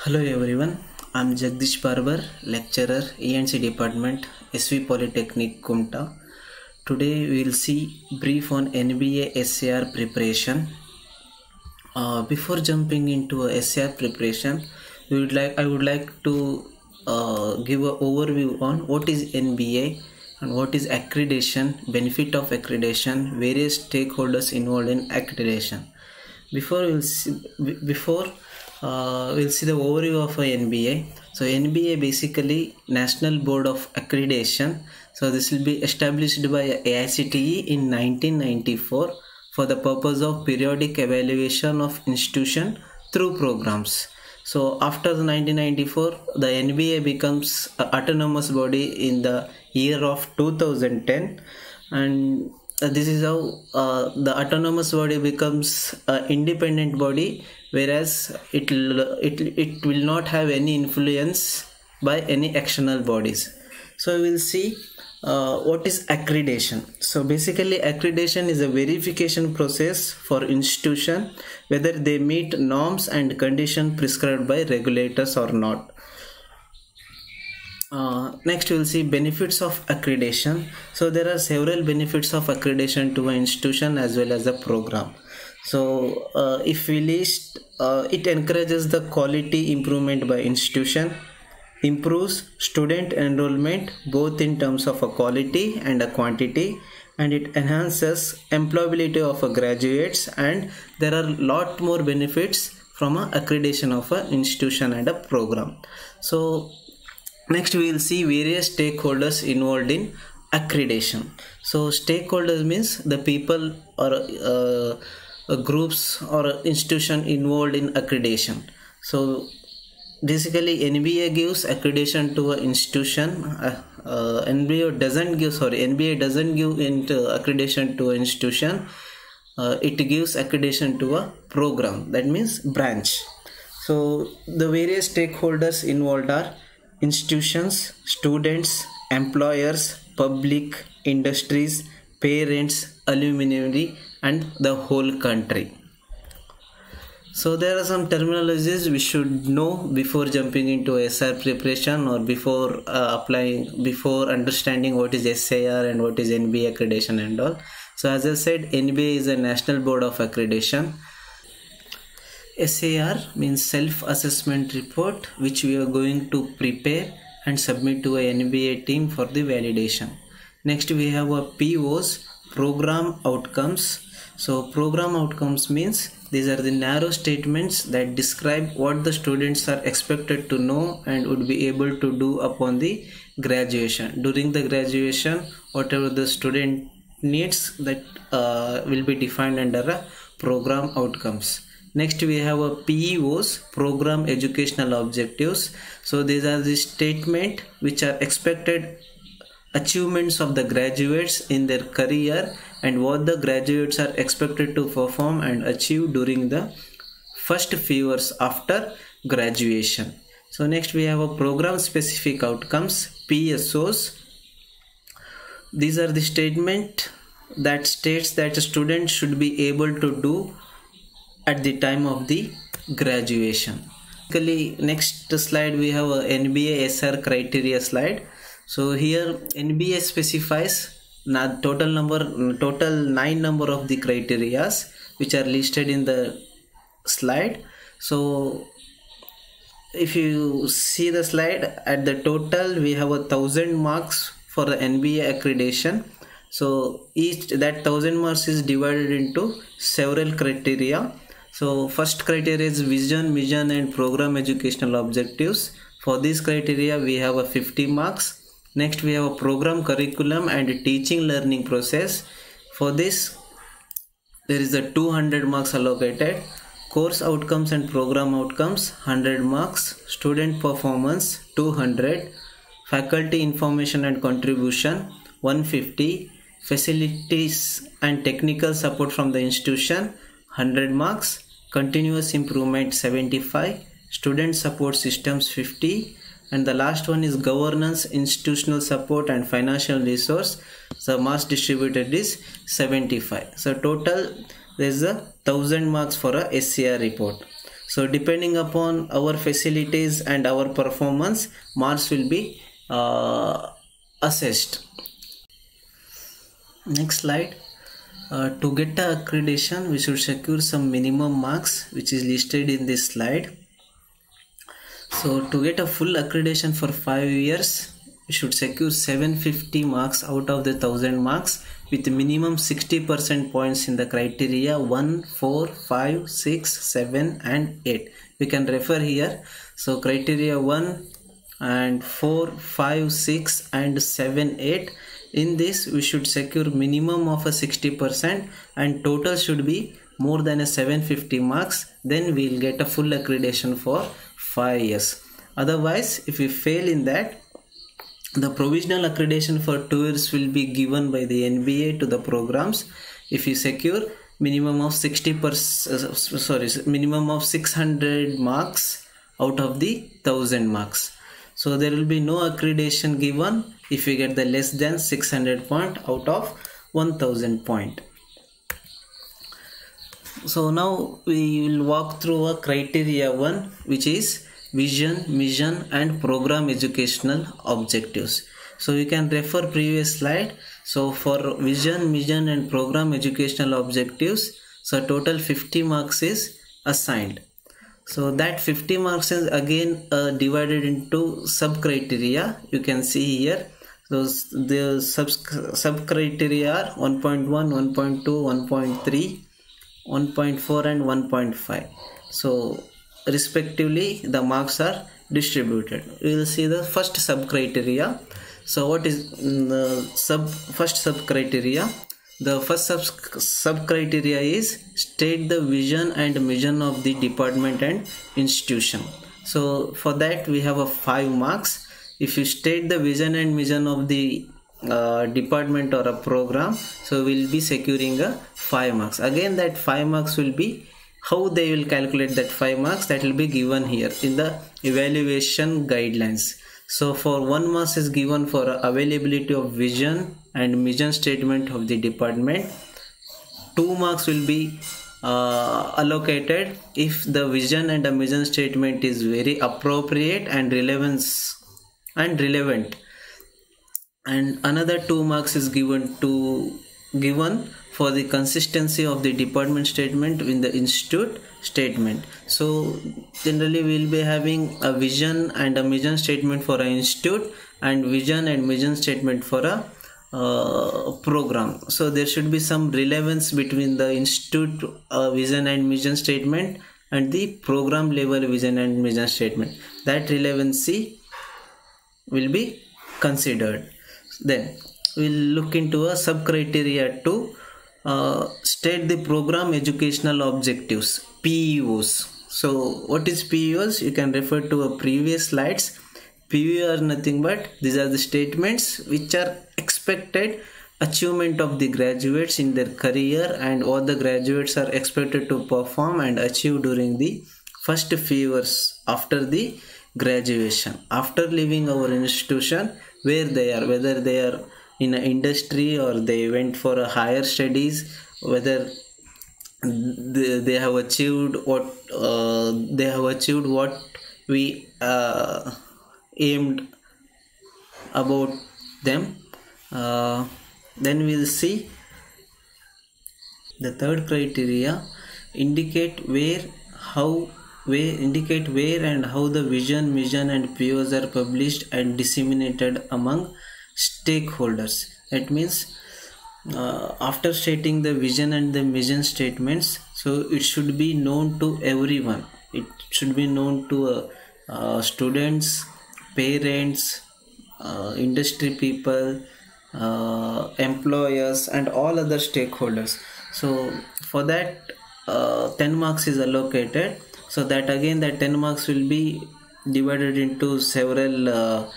Hello everyone, I'm Jagdish Barbar, lecturer, E&C Department, SV Polytechnic, Kumta. Today we will see brief on NBA SAR preparation. Before jumping into a SAR preparation, I would like to give an overview on what is NBA and what is accreditation, benefit of accreditation, various stakeholders involved in accreditation. We'll see the overview of a NBA. So NBA basically National Board of Accreditation. So this will be established by AICTE in 1994 for the purpose of periodic evaluation of institution through programs. So after the 1994, the NBA becomes an autonomous body in the year of 2010, and this is how the autonomous body becomes an independent body, whereas it will not have any influence by any external bodies. So we will see what is accreditation. So basically accreditation is a verification process for institution whether they meet norms and conditions prescribed by regulators or not. Next we will see benefits of accreditation. So there are several benefits of accreditation to an institution as well as a program. So if we list, it encourages the quality improvement by institution, improves student enrollment both in terms of a quality and a quantity, and it enhances employability of graduates, and there are lot more benefits from a accreditation of an institution and a program. So next we will see various stakeholders involved in accreditation. So stakeholders means the people or groups or institution involved in accreditation. So basically NBA gives accreditation to an institution. NBA doesn't give into accreditation to an institution. It gives accreditation to a program, that means branch. So the various stakeholders involved are institutions, students, employers, public, industries, parents, alumni, and the whole country. So there are some terminologies we should know before jumping into SR preparation, or before before understanding what is SAR and what is NBA accreditation and all. So as I said, NBA is a National Board of Accreditation. SAR means self-assessment report, which we are going to prepare and submit to a NBA team for the validation. Next we have a POs, program outcomes. So program outcomes means these are the narrow statements that describe what the students are expected to know and would be able to do upon the graduation. During the graduation, whatever the student needs, that will be defined under a program outcomes. Next we have a PEOs, program educational objectives. So these are the statement which are expected achievements of the graduates in their career and what the graduates are expected to perform and achieve during the first few years after graduation. So next we have a program specific outcomes, PSOs. These are the statement that states that a student should be able to do at the time of the graduation. Next slide we have a NBA SR criteria slide. So here NBA specifies total 9 number of the criterias which are listed in the slide. So if you see the slide, at the total we have 1,000 marks for the NBA accreditation. So that 1,000 marks is divided into several criteria. So first criteria is vision, mission and program educational objectives. For this criteria we have a 50 marks. Next we have a program curriculum and teaching learning process. For this there is a 200 marks allocated. Course outcomes and program outcomes 100 marks. Student performance 200. Faculty information and contribution 150. Facilities and technical support from the institution 100 marks. Continuous improvement 75. Student support systems 50. And the last one is governance, institutional support and financial resource. So marks distributed is 75. So total there is 1,000 marks for a SCR report. So depending upon our facilities and our performance, marks will be assessed. Next slide. To get the accreditation, we should secure some minimum marks which is listed in this slide. So to get a full accreditation for 5 years, we should secure 750 marks out of the 1000 marks with minimum 60% points in the criteria 1, 4, 5, 6, 7 and 8. We can refer here. So criteria 1 and 4, 5, 6 and 7, 8. In this we should secure minimum of a 60% and total should be more than a 750 marks. Then we will get a full accreditation for 5 years. Otherwise, if we fail in that, the provisional accreditation for 2 years will be given by the NBA to the programs if you secure minimum of 600 marks out of the 1000 marks. So there will be no accreditation given if you get the less than 600 point out of 1000 point. So now we will walk through a criteria 1, which is vision, mission and program educational objectives. So you can refer previous slide. So for vision, mission and program educational objectives, so total 50 marks is assigned. So that 50 marks is again divided into sub criteria. You can see here those the sub criteria are 1.1, 1.2, 1.3, 1.4 and 1.5. So respectively the marks are distributed. We will see the first sub criteria. So what is the first sub criteria? The first sub criteria is state the vision and mission of the department and institution. So for that we have a 5 marks. If you state the vision and mission of the department or a program, so we'll be securing a 5 marks. Again that 5 marks will be, how they will calculate that 5 marks, that will be given here in the evaluation guidelines. So for 1 marks is given for availability of vision and mission statement of the department. 2 marks will be allocated if the vision and the mission statement is very appropriate and relevant. And another 2 marks is given for the consistency of the department statement in the institute statement. So generally we will be having a vision and a mission statement for an institute and vision and mission statement for a program. So there should be some relevance between the institute vision and mission statement and the program level vision and mission statement. That relevancy will be considered. Then we'll look into a sub criteria 2. State the program educational objectives, PEOs. So what is PEOs? You can refer to a previous slides. PEO are nothing but these are the statements which are expected achievement of the graduates in their career and what the graduates are expected to perform and achieve during the first few years after the graduation, after leaving our institution, where they are, whether they are in an industry or they went for a higher studies, whether they have achieved what we aimed about them. Then we'll see the third criteria, indicate where and how the vision, mission and POs are published and disseminated among stakeholders. That means after stating the vision and the mission statements, so it should be known to everyone. It should be known to students, parents, industry people, employers and all other stakeholders. So for that 10 marks is allocated. So that again that 10 marks will be divided into several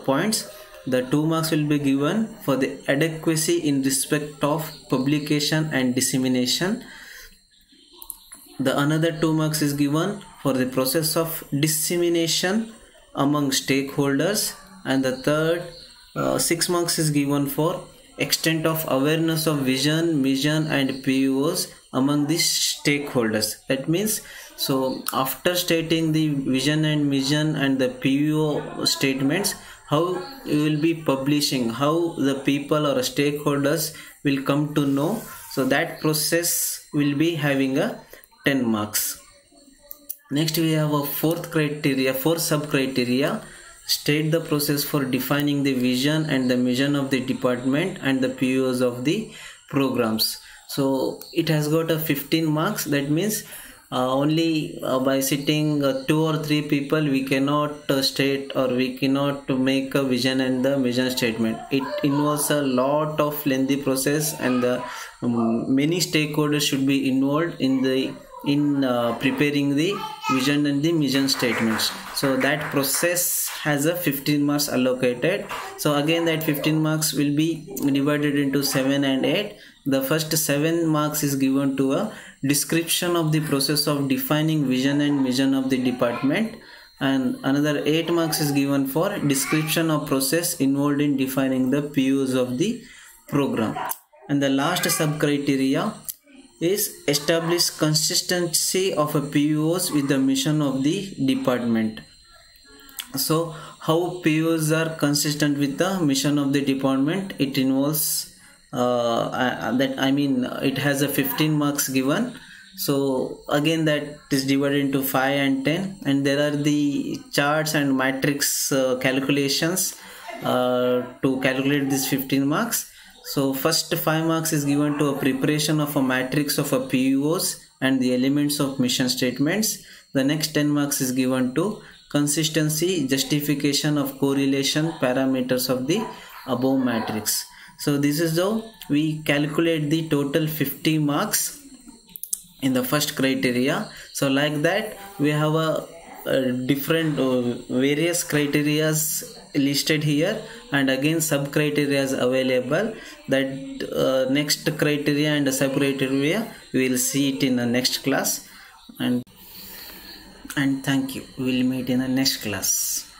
points. The 2 marks will be given for the adequacy in respect of publication and dissemination. The another 2 marks is given for the process of dissemination among stakeholders, and the third 6 marks is given for extent of awareness of vision, mission and POs among the stakeholders. That means, so after stating the vision and mission and the PO statements, how you will be publishing, how the people or stakeholders will come to know. So that process will be having a 10 marks. Next we have a fourth sub criteria. State the process for defining the vision and the mission of the department and the POs of the programs. So it has got a 15 marks. That means only by sitting 2 or 3 people we cannot state, or we cannot make a vision and the mission statement. It involves a lot of lengthy process, and the many stakeholders should be involved in preparing the vision and the mission statements. So that process has a 15 marks allocated. So again, that 15 marks will be divided into 7 and 8. The first 7 marks is given to a description of the process of defining vision and mission of the department, and another 8 marks is given for description of process involved in defining the POs of the program. And the last sub criteria is establish consistency of a POs with the mission of the department. So how POs are consistent with the mission of the department? It involves it has a 15 marks given. So again, that is divided into 5 and 10, and there are the charts and matrix calculations to calculate this 15 marks. So first 5 marks is given to a preparation of a matrix of a POs and the elements of mission statements. The next 10 marks is given to consistency, justification of correlation parameters of the above matrix. So this is how we calculate the total 50 marks in the first criteria. So like that, we have a different various criterias listed here, and again sub criterias available. That next criteria and sub criteria we will see it in the next class. And thank you. We will meet in the next class.